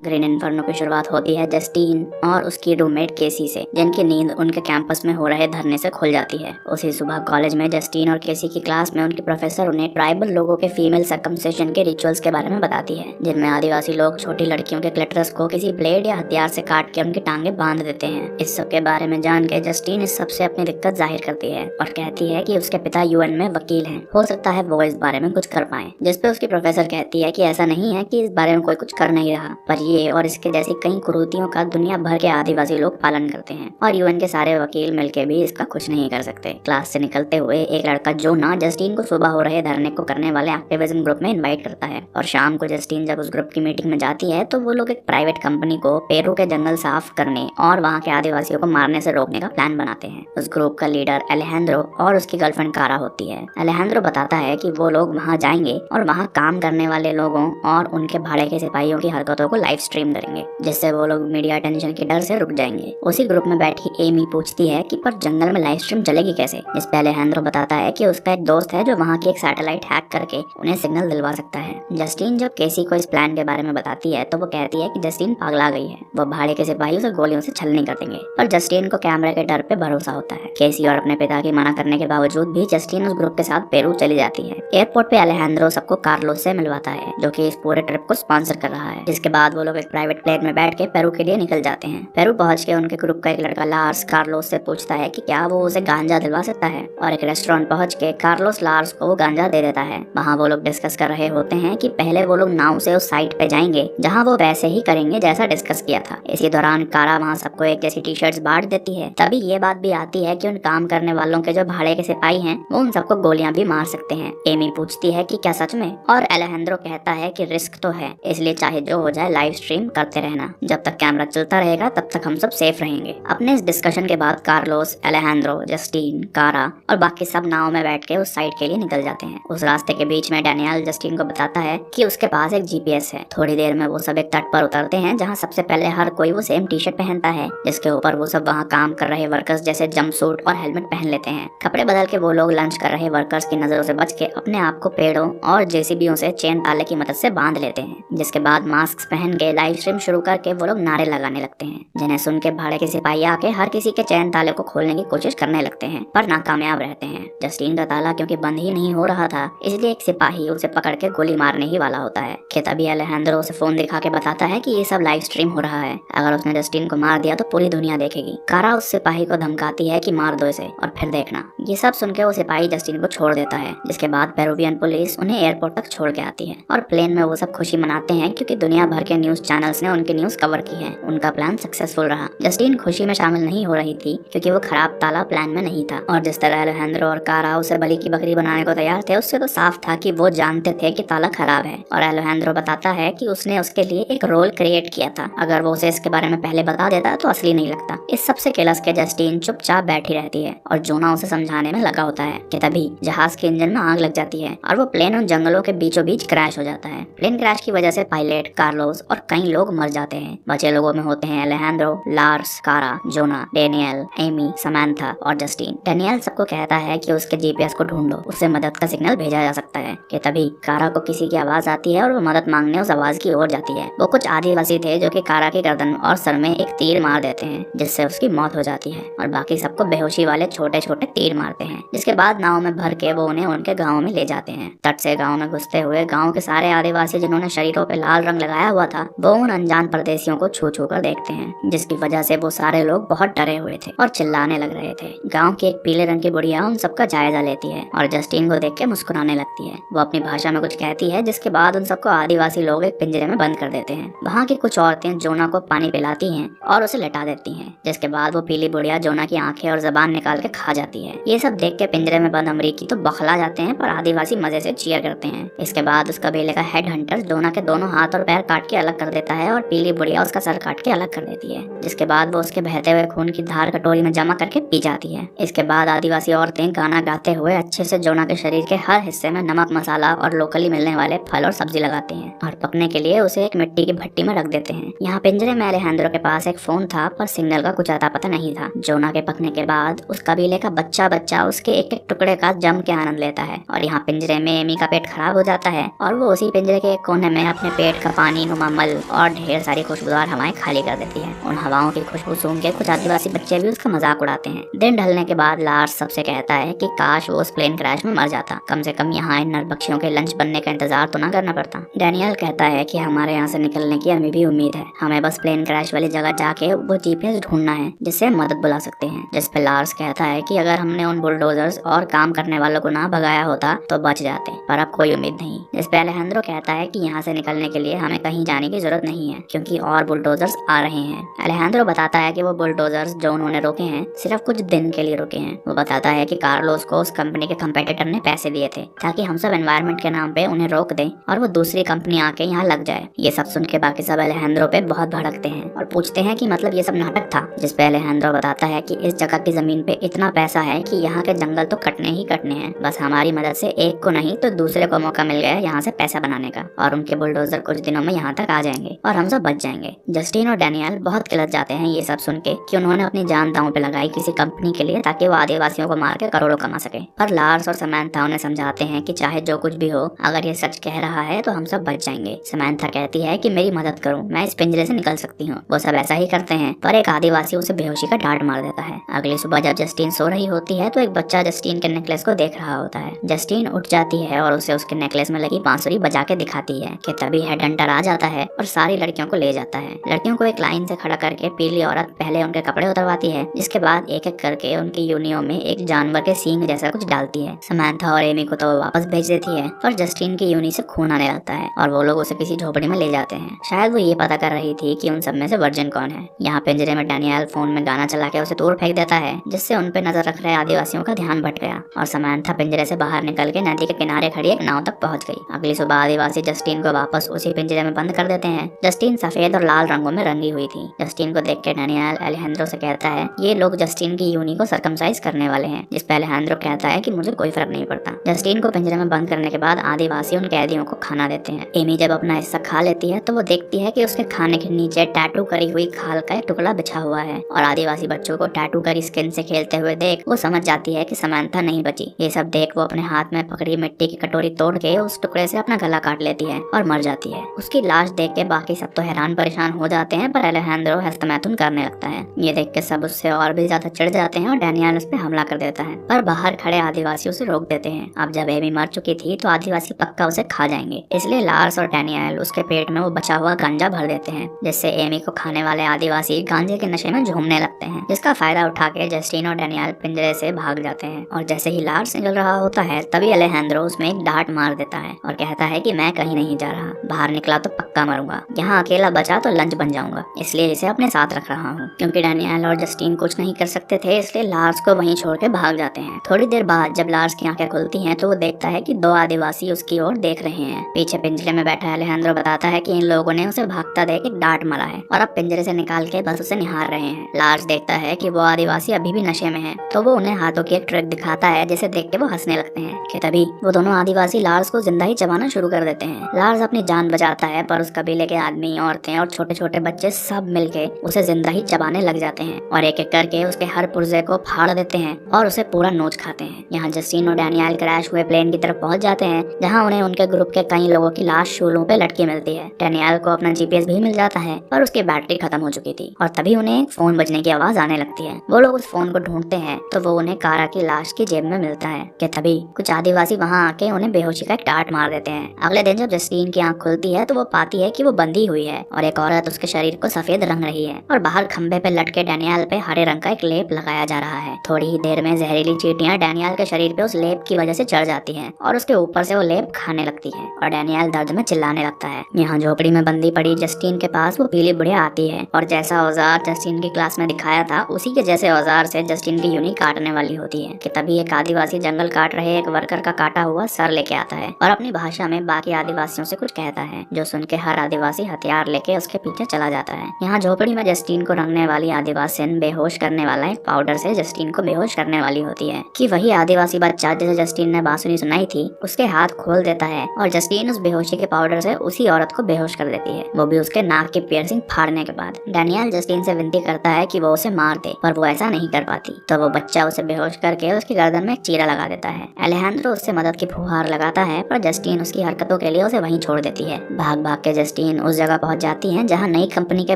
Green inferno की शुरुआत होती है जस्टिन और उसकी रूममेट केसी से, जिनकी नींद उनके कैंपस में हो रहे धरने से खुल जाती है। उसी सुबह कॉलेज में जस्टिन और केसी की क्लास में उनकी प्रोफेसर उन्हें ट्राइबल लोगों के फीमेल सर्कमसिशन के रिचुअल्स के बारे में बताती है, जिनमें आदिवासी लोग छोटी लड़कियों के क्लिटरस को किसी ब्लेड या हथियार से काट के उनकी टांगे बांध देते हैं। इस सब के बारे में जान के जस्टिन इस सबसे अपनी दिक्कत जाहिर करती है और कहती है कि उसके पिता यूएन में वकील हैं, हो सकता है वो इस बारे में कुछ कर पाए। जिसपे उसकी प्रोफेसर कहती है कि ऐसा नहीं है कि इस बारे में कोई कुछ कर नहीं रहा, पर ये और इसके जैसी कई कुरीतियों का दुनिया भर के आदिवासी लोग पालन करते हैं और यूएन के सारे वकील मिलके भी इसका कुछ नहीं कर सकते। क्लास से निकलते हुए एक लड़का जोना जस्टिन को सुबह हो रहे धरने को करने वाले एक्टिविज्म ग्रुप में इनवाइट करता है और शाम को जस्टिन जब उस ग्रुप की मीटिंग में जाती है तो वो लोग एक प्राइवेट कंपनी को पेरू के जंगल साफ करने और वहाँ के आदिवासियों को मारने से रोकने का प्लान बनाते हैं। उस ग्रुप का लीडर अलेहांद्रो और उसकी गर्लफ्रेंड कारा होती है। अलेहांद्रो बताता है कि वो लोग वहाँ जाएंगे और वहाँ काम करने वाले लोगों और उनके भाड़े के सिपाहियों की हरकतों को लाइव स्ट्रीम करेंगे, जिससे वो लोग मीडिया अटेंशन के डर से रुक जाएंगे। उसी ग्रुप में बैठी एमी पूछती है कि पर जंगल में लाइव स्ट्रीम चलेगी कैसे, जिस पे अलेहांद्रो बताता है कि उसका एक दोस्त है जो वहाँ की एक सैटेलाइट हैक करके उन्हें सिग्नल दिलवा सकता है। जस्टिन जब केसी को इस प्लान के बारे में बताती है तो वो कहती है कि जस्टिन पागला गई है, वो भाड़े के सिपाहियों से गोलियों से छलनी कर देंगे, पर जस्टिन को कैमरे के डर पे भरोसा होता है। केसी और अपने पिता की मना करने के बावजूद भी जस्टिन उस ग्रुप के साथ पेरू चली जाती है। एयरपोर्ट पे अलेहांद्रो सबको कार्लोस से मिलवाता है, जो कि इस पूरे ट्रिप को स्पॉन्सर कर रहा है। जिसके बाद वो लोग एक प्राइवेट प्लेन में बैठ के पेरू के लिए निकल जाते हैं। पेरू पहुंच के उनके ग्रुप का एक लड़का लार्स कार्लोस से पूछता है कि क्या वो उसे गांजा दिलवा सकता है और एक रेस्टोरेंट पहुंच के कार्लोस लार्स को वो गांजा दे देता है। वहाँ वो लोग डिस्कस कर रहे होते हैं कि पहले वो लोग नाव से उस साइट पे जाएंगे जहाँ वो वैसे ही करेंगे जैसा डिस्कस किया था। इसी दौरान कारा वहाँ सबको एक जैसी टी शर्ट्स बांट देती है। तभी ये बात भी आती है कि उन काम करने वालों के जो भाड़े के सिपाही हैं वो उन सबको गोलियां भी मार सकते हैं। एमी पूछती है कि क्या सच में, और अलेहांद्रो कहता है कि रिस्क तो है, इसलिए चाहे जो हो जाए लाइव स्ट्रीम करते रहना, जब तक कैमरा चलता रहेगा तब तक हम सब सेफ रहेंगे। अपने इस डिस्कशन के बाद कार्लोस, अलेहांद्रो, जस्टिन, कारा और बाकी सब नाव में बैठ के उस साइड के लिए निकल जाते हैं। उस रास्ते के बीच में डैनियल जस्टिन को बताता है कि उसके पास एक जीपीएस है। थोड़ी देर में वो सब एक तट पर उतरते हैं जहाँ सबसे पहले हर कोई वो सेम टी शर्ट पहनता है, जिसके ऊपर वो सब वहाँ काम कर रहे वर्कर्स जैसे जंप सूट और हेलमेट पहन लेते हैं। कपड़े बदल के वो लोग लंच कर रहे वर्कर्स की नजरों से बच के अपने आप को पेड़ों और जेसीबीओं से चेन ताले की मदद से बांध लेते हैं। जिसके बाद मास्क पहन के लाइव स्ट्रीम शुरू करके वो लोग नारे लगाने लगते हैं, जिन्हें सुन के भाड़े के सिपाही आके हर किसी के चैन ताले को खोलने की कोशिश करने लगते हैं, पर नाकामयाब रहते हैं। जस्टिन का ताला क्योंकि बंद ही नहीं हो रहा था, इसलिए एक सिपाही उसे पकड़ के गोली मारने ही वाला होता है कि तभी अलेहांद्रो उसे फोन दिखा के बताता है कि ये सब लाइव स्ट्रीम हो रहा है, अगर उसने जस्टिन को मार दिया तो पूरी दुनिया देखेगी। कारा उस सिपाही को धमकाती है कि मार दो इसे और फिर देखना। ये सब सुन के वो सिपाही जस्टिन को छोड़ देता है, जिसके बाद पेरुवियन पुलिस उन्हें एयरपोर्ट तक छोड़ के आती है और प्लेन में वो सब खुशी मनाते हैं क्योंकि दुनिया भर के न्यूज चैनल्स ने उनकी न्यूज कवर की है। उनका प्लान सक्सेसफुल रहा। जस्टिन खुशी में शामिल नहीं हो रही थी क्योंकि वो खराब ताला प्लान में नहीं था, और जिस तरह अलेहांद्रो और कारा उसे बलि की बकरी बनाने को तैयार थे, उससे तो साफ था कि वो जानते थे कि ताला खराब है। और अलेहांद्रो बताता है कि उसने उसके लिए एक रोल क्रिएट किया था, अगर वो उसे इसके बारे में पहले बता देता तो असली नहीं लगता। इस सबसे किलस के जस्टिन चुपचाप बैठी रहती है और जोना उसे समझाने में लगा होता है कि तभी जहाज के इंजन में आग लग जाती है और वो प्लेन उन जंगलों के बीचों बीच क्रैश हो जाता है। प्लेन क्रैश की वजह से पायलट, कार्लोस और कई लोग मर जाते हैं। बचे लोगों में होते हैं अलेहांद्रो, लार्स, कारा, जोना, डेनियल, एमी, समांथा और जस्टिन। डेनियल सबको कहता है कि उसके जीपीएस को ढूंढो, उससे मदद का सिग्नल भेजा जा सकता है कि तभी कारा को किसी की आवाज आती है और वो मदद मांगने उस आवाज की ओर जाती है। वो कुछ आदिवासी थे जो कि कारा की गर्दन और सर में एक तीर मार देते हैं, जिससे उसकी मौत हो जाती है और बाकी सबको बेहोशी वाले छोटे छोटे तीर मारते हैं। जिसके बाद नाव में भर के वो उन्हें उनके गाँव में ले जाते हैं। तट से गाँव में घुसते हुए गाँव के सारे आदिवासी जिन्होंने शरीरों पे लाल रंग लगाया हुआ था, वो उन अनजान परदेशियों को छू छू कर देखते हैं, जिसकी वजह से वो सारे लोग बहुत डरे हुए थे और चिल्लाने लग रहे थे। गांव की एक पीले रंग की बुढ़िया उन सबका जायजा लेती है और जस्टिन को देख के मुस्कुराने लगती है। वो अपनी भाषा में कुछ कहती है, जिसके बाद उन सबको आदिवासी लोग एक पिंजरे में बंद कर देते हैं। वहाँ की कुछ औरतें जोना को पानी पिलाती हैं और उसे लेटा देती हैं, जिसके बाद वो पीली बुढ़िया जोना की आंखें और जबान निकाल के खा जाती है। ये सब देख के पिंजरे में बंद अमरीकी तो बखला जाते हैं, पर आदिवासी मजे से चीयर करते हैं। इसके बाद उस कबीले का हेड हंटर जोना के दोनों हाथ और पैर काट के अलग कर देता है और पीली बुढ़िया उसका सर काट के अलग कर देती है, जिसके बाद वो उसके बहते हुए खून की धार कटोरी में जमा करके पी जाती है। इसके बाद आदिवासी औरतें गाना गाते हुए अच्छे से जोना के शरीर के हर हिस्से में नमक, मसाला और लोकली मिलने वाले फल और सब्जी लगाते हैं और पकने के लिए उसे एक मिट्टी की भट्टी में रख देते हैं। यहाँ पिंजरे में अलेहांद्रो के पास एक फोन था, पर सिग्नल का कुछ अता पता नहीं था। जोना के पकने के बाद उस कबीले का बच्चा बच्चा उसके एक एक टुकड़े का जम के आनंद लेता है और यहाँ पिंजरे में एमी का पेट खराब हो जाता है और वो उसी पिंजरे के एक कोने में अपने पेट का पानी नुमा कोमल और ढेर सारी खुशबूदार हवाएं खाली कर देती है। उन हवाओं की खुशबू सूंघ के कुछ आदिवासी बच्चे भी उसका मजाक उड़ाते हैं। दिन ढलने के बाद लार्स सबसे कहता है कि काश वो उस प्लेन क्रैश में मर जाता, कम से कम यहाँ इन नरभक्षियों के लंच बनने का इंतजार तो ना करना पड़ता। डैनियल कहता है कि हमारे यहाँ से निकलने की अभी भी उम्मीद है, हमें बस प्लेन क्रैश वाली जगह जाके वो जीपीएस ढूंढना है जिससे मदद बुला सकते हैं। जिस पे लार्स कहता है कि अगर हमने उन बुलडोजर्स और काम करने वालों को ना भगाया होता तो बच जाते, पर अब कोई उम्मीद नहीं। जिस पे अलेहांद्रो कहता है कि यहाँ से निकलने के लिए हमें कहीं जाने की जरूरत नहीं है क्योंकि और बुलडोजर्स आ रहे हैं। अलेहांद्रो बताता है कि वो बुलडोजर्स जो उन्होंने रोके हैं सिर्फ कुछ दिन के लिए रुके हैं। वो बताता है कि कार्लोस को उस कंपनी के कंपेटिटर ने पैसे दिए थे ताकि हम सब एनवायरनमेंट के नाम पे उन्हें रोक दें और वो दूसरी कंपनी आके यहाँ लग जाए। ये सब सुन के बाकी सब अलेहांद्रो पे बहुत भड़कते हैं और पूछते हैं कि मतलब ये सब नाटक था। जिस पे अलेहांद्रो बताता है कि इस जगह की जमीन पे इतना पैसा है कि यहाँ के जंगल तो कटने ही कटने हैं, बस हमारी मदद से एक को नहीं तो दूसरे को मौका मिल गया यहाँ से पैसा बनाने का और उनके बुलडोजर कुछ दिनों में यहाँ तक आ जाएंगे और हम सब बच जाएंगे। जस्टिन और डैनियल बहुत किलत जाते हैं ये सब सुन के कि उन्होंने अपनी जान दांव पे लगाई किसी कंपनी के लिए ताकि वो आदिवासियों को मार के करोड़ों कमा सके। पर लार्स और समैंथा उन्हें समझाते हैं कि चाहे जो कुछ भी हो, अगर ये सच कह रहा है तो हम सब बच जाएंगे। समैंथा कहती है कि मेरी मदद करो, मैं इस पिंजरे से निकल सकती हूँ। वो सब ऐसा ही करते हैं पर एक आदिवासी उसे बेहोशी का डांट मार देता है। अगली सुबह जब जस्टिन सो रही होती है तो एक बच्चा जस्टिन के नेकलेस को देख रहा होता है। जस्टिन उठ जाती है और उसे उसके नेकलेस में लगी बांसुरी बजा के दिखाती है कि तभी हेड हंटर आ जाता है और सारी लड़कियों को ले जाता है। लड़कियों को एक लाइन से खड़ा करके पीली औरत पहले उनके कपड़े उतरवाती है, जिसके बाद एक एक करके उनकी यूनियों में एक जानवर के सींग जैसा कुछ डालती है। समैंथा और एमी को तो वापस भेज देती है पर जस्टिन की यूनि से खून आने लगता है और वो लोग उसे किसी झोपड़ी में ले जाते हैं। शायद वो ये पता कर रही थी कि उन सब में से वर्जिन कौन है। यहाँ पिंजरे में डैनियल फोन में गाना चला के उसे दूर फेंक देता है जिससे उन पे नजर रख रहे आदिवासियों का ध्यान भट गया और समैंथा पिंजरे से बाहर निकल के नदी के किनारे खड़ी एक नाव तक पहुंच गई। अगली सुबह आदिवासी जस्टिन को वापस उसी पिंजरे में बंद कर देते हैं। जस्टिन सफेद और लाल रंगों में रंगी हुई थी। जस्टिन को देख के डैनियल अलेहांद्रो से कहता है ये लोग जस्टिन की यूनि को सरकमसाइज करने वाले हैं। जिस पे अलेहांद्रो कहता है कि मुझे कोई फर्क नहीं पड़ता। जस्टिन को पिंजरे में बंद करने के बाद आदिवासी उन कैदियों को खाना देते हैं। एमी जब अपना हिस्सा खा लेती है तो वो देखती है कि उसके खाने के नीचे टैटू करी हुई खाल का एक टुकड़ा बिछा हुआ है और आदिवासी बच्चों को टैटू करी स्किन से खेलते हुए देख वो समझ जाती है कि समैंथा नहीं बची। ये सब देख वो अपने हाथ में पकड़ी मिट्टी की कटोरी तोड़ के उस टुकड़े से अपना गला काट लेती है और मर जाती है। उसकी लाश देख के बाकी सब तो हैरान परेशान हो जाते हैं पर अलेहांद्रो हस्तमैथुन करने लगता है। ये देख के सब उससे और भी ज्यादा चिढ़ जाते हैं और डैनियल उस पर हमला कर देता है पर बाहर खड़े आदिवासी उसे रोक देते हैं। अब जब एमी मर चुकी थी तो आदिवासी पक्का उसे खा जाएंगे, इसलिए लार्स और डैनियल उसके पेट में वो बचा हुआ गांजा भर देते हैं जिससे एमी को खाने वाले आदिवासी गांजे के नशे में झूमने लगते हैं, जिसका फायदा उठा के जस्टिन और डैनियल पिंजरे से भाग जाते हैं। और जैसे ही लार्स निकल रहा होता है तभी अलेहांद्रो उसमें एक डांट मार देता है और कहता है कि मैं कहीं नहीं जा रहा, बाहर निकला तो पक्का मरूंगा, यहाँ अकेला बचा तो लंच बन जाऊंगा, इसलिए इसे अपने साथ रख रहा हूँ। क्योंकि डैनियल और जस्टिन कुछ नहीं कर सकते थे इसलिए लार्स को वहीं छोड़ के भाग जाते हैं। थोड़ी देर बाद जब लार्स की आंखें खुलती हैं तो वो देखता है कि दो आदिवासी उसकी ओर देख रहे हैं। पीछे पिंजरे में बैठा अलेहांद्रो बताता है कि इन लोगों ने उसे भागता देख एक डांट मारा है और अब पिंजरे से निकाल के बस उसे निहार रहे हैं। लार्स देखता है कि वो आदिवासी अभी भी नशे में है तो वो उन्हें हाथों की एक ट्रिक दिखाता है जिसे देख के वो हंसने लगते हैं कि तभी वो दोनों आदिवासी लार्स को जिंदा ही चबाना शुरू कर देते हैं। लार्स अपनी जान बचाता है पर उस कबीले के आदमी, औरतें और छोटे छोटे बच्चे सब मिलके उसे जिंदा ही चबाने लग जाते हैं और एक एक करके उसके हर पुर्जे को फाड़ देते हैं और उसे पूरा नोच खाते हैं। यहाँ जस्टिन और डैनियल क्रैश हुए प्लेन की तरफ पहुंच जाते हैं जहाँ उन्हें उनके ग्रुप के कई लोगों की लाश शूलों पे लटकी मिलती है। डैनियल को अपना जीपीएस भी मिल जाता है पर उसकी बैटरी खत्म हो चुकी थी और तभी उन्हें फोन बजने की आवाज आने लगती है। वो लोग उस फोन को ढूंढते हैं तो वो उन्हें कारा की लाश की जेब में मिलता है कि तभी कुछ आदिवासी वहाँ आके उन्हें बेहोशी का एक डांट मार देते हैं। अगले दिन जब जस्टिन की आंख खुलती है तो वो पाती है कि वो बंधी हुई है और एक औरत उसके शरीर को सफेद रंग रही है और बाहर खंबे पे लटके डैनियल पे हरे रंग का एक लेप लगाया जा रहा है। थोड़ी ही देर में जहरीली चींटियां डैनियल के शरीर पे उस लेप की वजह से चढ़ जाती हैं और उसके ऊपर से वो लेप खाने लगती है और डैनियल दर्द में चिल्लाने लगता है। यहाँ झोपड़ी में बंदी पड़ी जस्टिन के पास वो पीली बुढ़िया आती है और जैसा औजार जस्टिन की क्लास में दिखाया था उसी के जैसे औजार से जस्टिन की यूनि काटने वाली होती है कि तभी एक आदिवासी जंगल काट रहे एक वर्कर का काटा हुआ सर लेके आता है और अपनी भाषा में बाकी आदिवासियों से कुछ कहता है, जो सुन के हर आदिवासी हथियार लेके उसके पीछे चला जाता है। यहाँ झोपड़ी में जस्टिन को रंगने वाली आदिवासी बेहोश करने वाला एक पाउडर से जस्टिन को बेहोश करने वाली होती है कि वही आदिवासी बच्चा जिसे जस्टिन ने बांसुरी सुनाई थी उसके हाथ खोल देता है और जस्टिन उस बेहोशी के पाउडर से उसी औरत को बेहोश कर देती है, वो भी उसके नाक की पियर्सिंग फाड़ने के बाद। डैनियल जस्टिन से विनती करता है कि वो उसे मार दे पर वो ऐसा नहीं कर पाती तो वो बच्चा उसे बेहोश करके उसकी गर्दन में एक चीरा लगा देता है। अलेहांद्रो उससे मदद की फुहार लगाता है पर जस्टिन उसकी हरकतों के लिए उसे वहीं छोड़ देती है। भाग भाग के जस्टिन जस्टिन उस जगह पहुंच जाती है जहां नई कंपनी के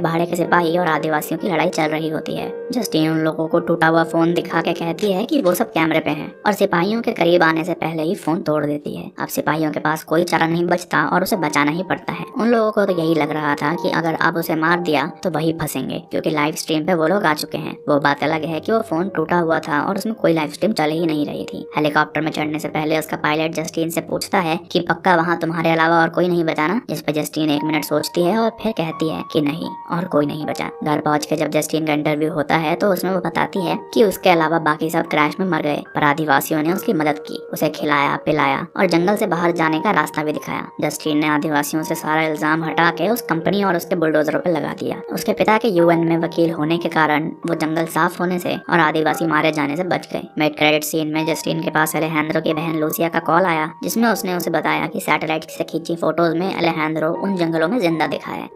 भाड़े के सिपाही और आदिवासियों की लड़ाई चल रही होती है। जस्टिन उन लोगों को टूटा हुआ फोन दिखा के कहती है कि वो सब कैमरे पे हैं और सिपाहियों के करीब आने से पहले ही फोन तोड़ देती है। अब सिपाहियों के पास कोई चारा नहीं बचता और उसे बचाना ही पड़ता है। उन लोगों को तो यही लग रहा था कि अगर अब उसे मार दिया तो वही फंसेंगे, क्योंकि लाइव स्ट्रीम पे वो लोग आ चुके हैं। वो बात अलग है कि वो फोन टूटा हुआ था और उसमें कोई लाइव स्ट्रीम चल ही नहीं रही थी। हेलीकॉप्टर में चढ़ने से पहले उसका पायलट जस्टिन से पूछता है कि पक्का वहाँ तुम्हारे अलावा और कोई नहीं बचा ना, जिस पे जस्टिन 1 मिनट सोचती है और फिर कहती है कि नहीं, और कोई नहीं बचा। घर पहुंच के जब जस्टिन का इंटरव्यू होता है तो उसमें वो बताती है कि उसके अलावा बाकी सब क्रैश में मर गए, पर आदिवासियों ने उसकी मदद की, उसे खिलाया पिलाया और जंगल से बाहर जाने का रास्ता भी दिखाया। जस्टिन ने आदिवासियों से सारा इल्जाम हटा के उस कंपनी और उसके बुलडोजरों पर लगा दिया। उसके पिता के यूएन में वकील होने के कारण वो जंगल साफ होने से और आदिवासी मारे जाने से बच गए। मिड क्रेडिट सीन में जस्टिन के पास अलेहांद्रो की बहन लूसिया का कॉल आया, जिसमें उसने उसे बताया कि सैटेलाइट से खींची फोटोज में अलेहांद्रो उन जंगलों में जिंदा दिखा है।